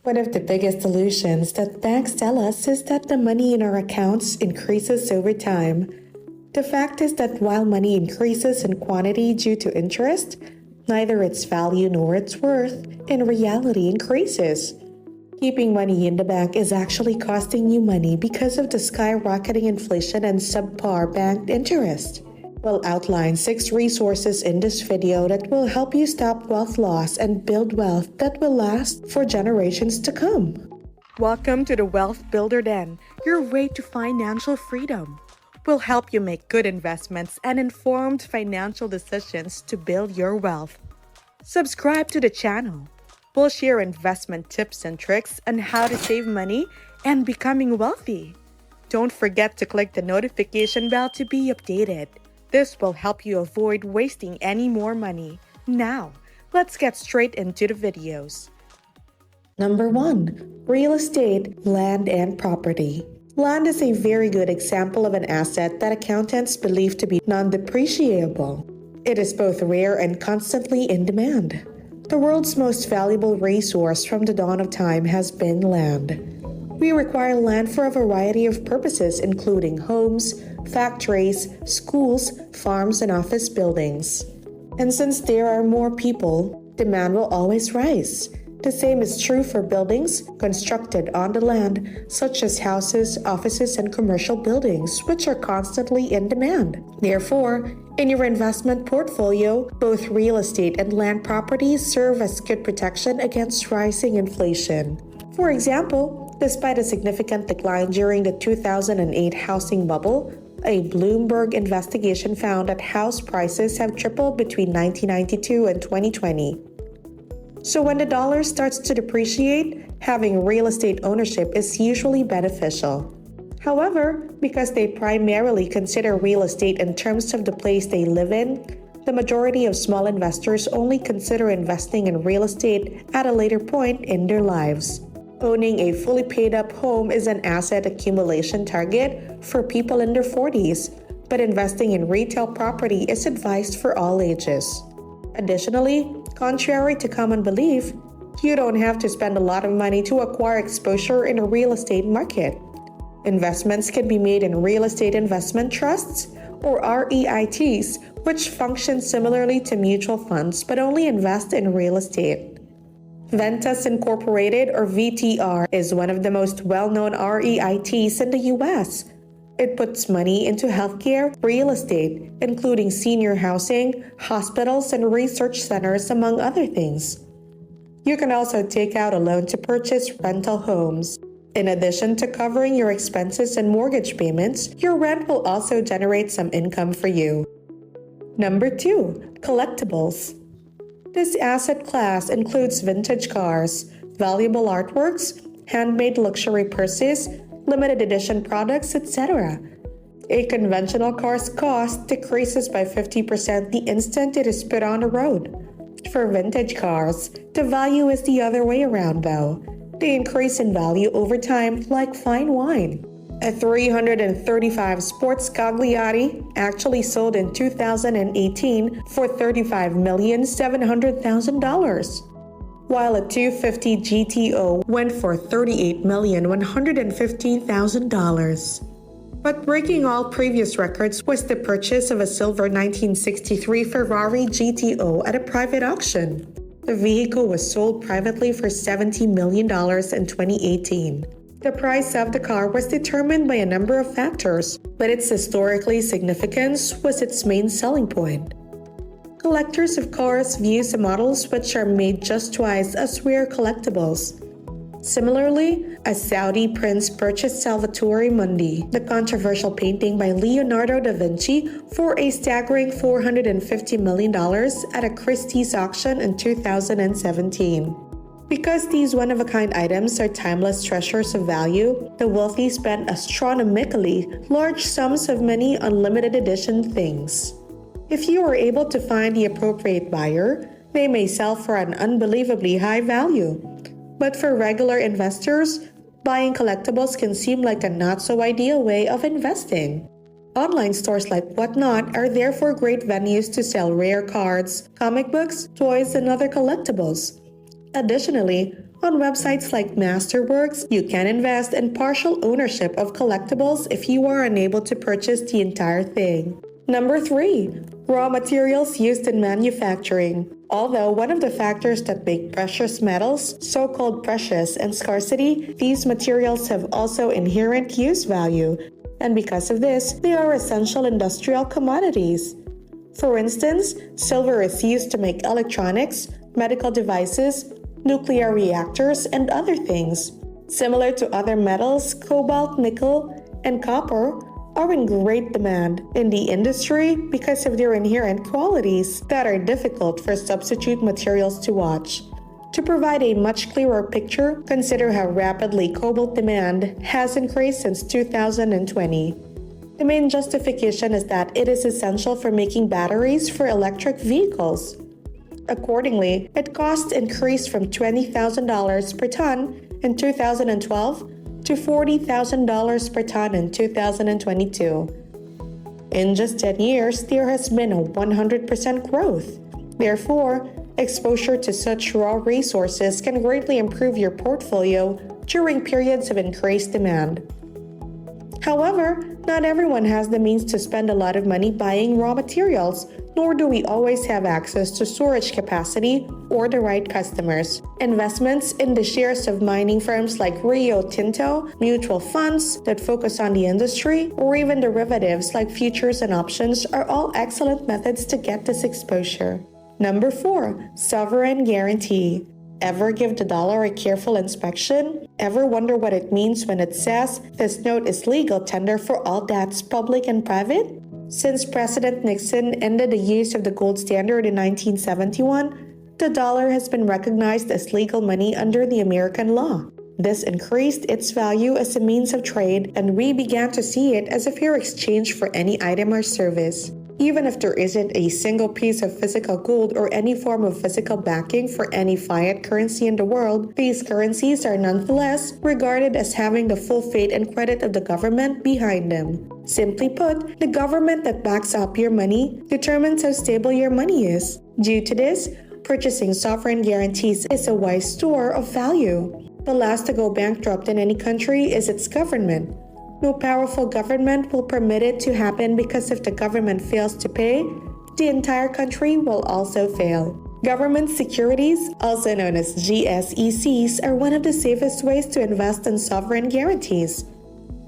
One of the biggest illusions that banks tell us is that the money in our accounts increases over time. The fact is that while money increases in quantity due to interest, neither its value nor its worth in reality increases. Keeping money in the bank is actually costing you money because of the skyrocketing inflation and subpar bank interest. We'll outline 6 resources in this video that will help you stop wealth loss and build wealth that will last for generations to come. Welcome to the Wealth Builder Den, your way to financial freedom. We'll help you make good investments and informed financial decisions to build your wealth. Subscribe to the channel. We'll share investment tips and tricks on how to save money and becoming wealthy. Don't forget to click the notification bell to be updated. This will help you avoid wasting any more money. Now, let's get straight into the videos. Number 1. Real estate, land and property. Land is a very good example of an asset that accountants believe to be non-depreciable. It is both rare and constantly in demand. The world's most valuable resource from the dawn of time has been land. We require land for a variety of purposes, including homes, factories, schools, farms, and office buildings. And since there are more people, demand will always rise. The same is true for buildings constructed on the land, such as houses, offices, and commercial buildings, which are constantly in demand. Therefore, in your investment portfolio, both real estate and land properties serve as good protection against rising inflation. For example, despite a significant decline during the 2008 housing bubble, a Bloomberg investigation found that house prices have tripled between 1992 and 2020. So when the dollar starts to depreciate, having real estate ownership is usually beneficial. However, because they primarily consider real estate in terms of the place they live in, the majority of small investors only consider investing in real estate at a later point in their lives. Owning a fully paid-up home is an asset accumulation target for people in their 40s, but investing in retail property is advised for all ages. Additionally, contrary to common belief, you don't have to spend a lot of money to acquire exposure in a real estate market. Investments can be made in real estate investment trusts, or REITs, which function similarly to mutual funds but only invest in real estate. Ventas Incorporated, or VTR, is one of the most well-known REITs in the US. It puts money into healthcare, real estate, including senior housing, hospitals, and research centers, among other things. You can also take out a loan to purchase rental homes. In addition to covering your expenses and mortgage payments, your rent will also generate some income for you. Number 2. Collectibles. This asset class includes vintage cars, valuable artworks, handmade luxury purses, limited edition products, etc. A conventional car's cost decreases by 50% the instant it is put on the road. For vintage cars, the value is the other way around though. They increase in value over time like fine wine. A 335 Sports Cagliari actually sold in 2018 for $35,700,000, while a 250 GTO went for $38,115,000. But breaking all previous records was the purchase of a silver 1963 Ferrari GTO at a private auction. The vehicle was sold privately for $70 million in 2018. The price of the car was determined by a number of factors, but its historically significance was its main selling point. Collectors of cars view the models which are made just twice as rare collectibles. Similarly, a Saudi prince purchased Salvatore Mundi, the controversial painting by Leonardo da Vinci, for a staggering $450 million at a Christie's auction in 2017. Because these one-of-a-kind items are timeless treasures of value, the wealthy spend astronomically large sums of money on limited edition things. If you are able to find the appropriate buyer, they may sell for an unbelievably high value. But for regular investors, buying collectibles can seem like a not-so-ideal way of investing. Online stores like Whatnot are therefore great venues to sell rare cards, comic books, toys, and other collectibles. Additionally, On websites like Masterworks, you can invest in partial ownership of collectibles if you are unable to purchase the entire thing. Number 3. Raw materials used in manufacturing. Although one of the factors that make precious metals so-called precious and scarcity, these materials have also inherent use value, and because of this, they are essential industrial commodities. For instance, silver is used to make electronics, medical devices, nuclear reactors, and other things. Similar to other metals, cobalt, nickel, and copper are in great demand in the industry because of their inherent qualities that are difficult for substitute materials to watch. To provide a much clearer picture, consider how rapidly cobalt demand has increased since 2020. The main justification is that it is essential for making batteries for electric vehicles. Accordingly, its cost increased from $20,000 per ton in 2012 to $40,000 per ton in 2022. In just 10 years, there has been a 100% growth. Therefore, exposure to such raw resources can greatly improve your portfolio during periods of increased demand. However, not everyone has the means to spend a lot of money buying raw materials, nor do we always have access to storage capacity or the right customers. Investments in the shares of mining firms like Rio Tinto, mutual funds that focus on the industry, or even derivatives like futures and options are all excellent methods to get this exposure. Number 4. Sovereign guarantee. Ever give the dollar a careful inspection? Ever wonder what it means when it says, "This note is legal tender for all debts, public and private"? Since President Nixon ended the use of the gold standard in 1971, the dollar has been recognized as legal money under the American law. This increased its value as a means of trade, and we began to see it as a fair exchange for any item or service. Even if there isn't a single piece of physical gold or any form of physical backing for any fiat currency in the world, these currencies are nonetheless regarded as having the full faith and credit of the government behind them. Simply put, the government that backs up your money determines how stable your money is. Due to this, purchasing sovereign guarantees is a wise store of value. The last to go bankrupt in any country is its government. No powerful government will permit it to happen because if the government fails to pay, the entire country will also fail. Government securities, also known as GSECs, are one of the safest ways to invest in sovereign guarantees.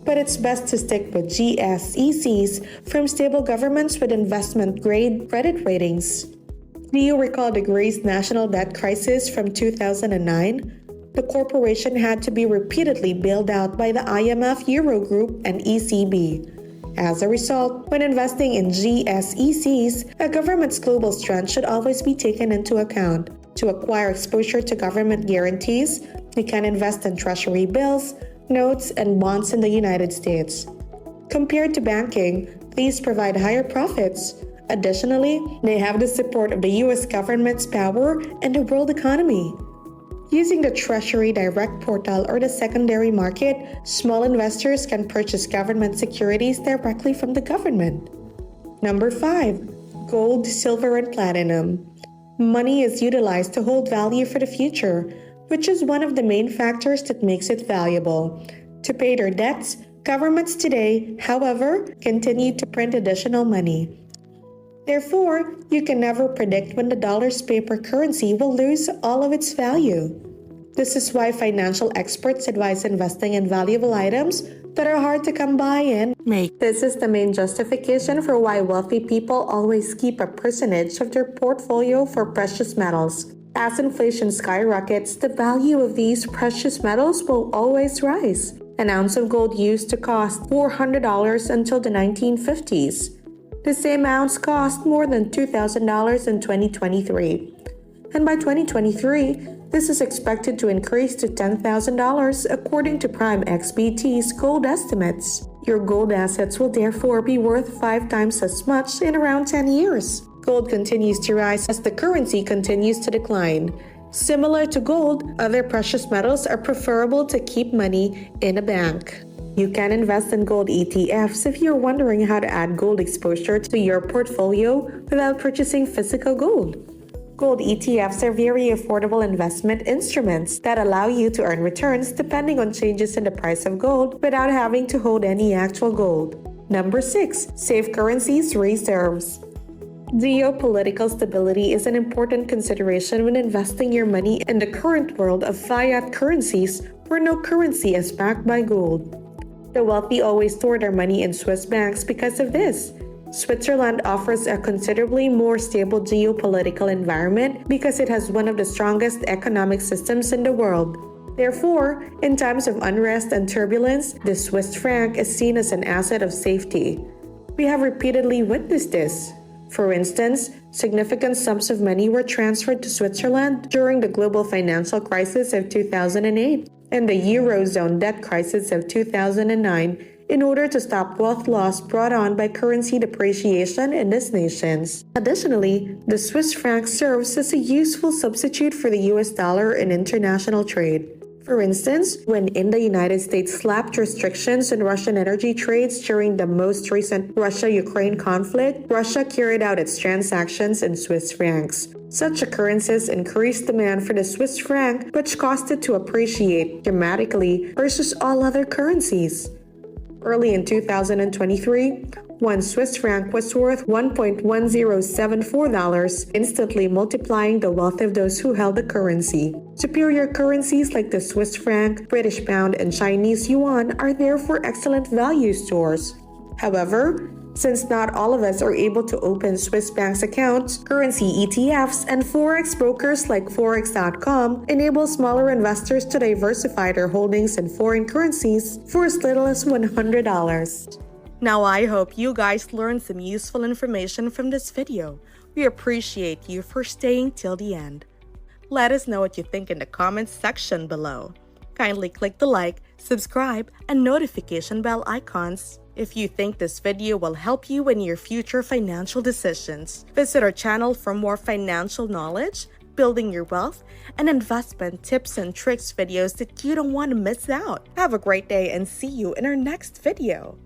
But it's best to stick with GSECs from stable governments with investment-grade credit ratings. Do you recall the Greece national debt crisis from 2009? The corporation had to be repeatedly bailed out by the IMF, Eurogroup, and ECB. As a result, when investing in GSECs, a government's global strength should always be taken into account. To acquire exposure to government guarantees, you can invest in treasury bills, notes, and bonds in the United States. Compared to banking, these provide higher profits. Additionally, they have the support of the U.S. government's power and the world economy. Using the Treasury Direct portal or the secondary market, small investors can purchase government securities directly from the government. Number 5. Gold, silver, and platinum. Money is utilized to hold value for the future, which is one of the main factors that makes it valuable. To pay their debts, governments today, however, continue to print additional money. Therefore, you can never predict when the dollar's paper currency will lose all of its value. This is why financial experts advise investing in valuable items that are hard to come by and make. This is the main justification for why wealthy people always keep a percentage of their portfolio for precious metals. As inflation skyrockets, the value of these precious metals will always rise. An ounce of gold used to cost $400 until the 1950s. The same ounce cost more than $2,000 in 2023. And by 2023, this is expected to increase to $10,000 according to Prime XBT's gold estimates. Your gold assets will therefore be worth 5 times as much in around 10 years. Gold continues to rise as the currency continues to decline. Similar to gold, other precious metals are preferable to keep money in a bank. You can invest in gold ETFs if you're wondering how to add gold exposure to your portfolio without purchasing physical gold. Gold ETFs are very affordable investment instruments that allow you to earn returns depending on changes in the price of gold without having to hold any actual gold. Number 6. Safe currencies reserves. Geopolitical stability is an important consideration when investing your money in the current world of fiat currencies where no currency is backed by gold. The wealthy always store their money in Swiss banks because of this. Switzerland offers a considerably more stable geopolitical environment because it has one of the strongest economic systems in the world. Therefore, in times of unrest and turbulence, the Swiss franc is seen as an asset of safety. We have repeatedly witnessed this. For instance, significant sums of money were transferred to Switzerland during the global financial crisis of 2008 and the Eurozone debt crisis of 2009 in order to stop wealth loss brought on by currency depreciation in these nations. Additionally, the Swiss franc serves as a useful substitute for the US dollar in international trade. For instance, when the United States slapped restrictions on Russian energy trades during the most recent Russia-Ukraine conflict, Russia carried out its transactions in Swiss francs. Such occurrences increased demand for the Swiss franc, which caused it to appreciate dramatically versus all other currencies. Early in 2023, one Swiss franc was worth $1.1074, instantly multiplying the wealth of those who held the currency. Superior currencies like the Swiss franc, British pound, and Chinese yuan are therefore excellent value stores. However, since not all of us are able to open Swiss banks accounts, currency ETFs and forex brokers like forex.com enable smaller investors to diversify their holdings in foreign currencies for as little as $100. Now I hope you guys learned some useful information from this video. We appreciate you for staying till the end. Let us know what you think in the comments section below. Kindly click the like, subscribe, and notification bell icons. If you think this video will help you in your future financial decisions, visit our channel for more financial knowledge, building your wealth, and investment tips and tricks videos that you don't want to miss out. Have a great day and see you in our next video.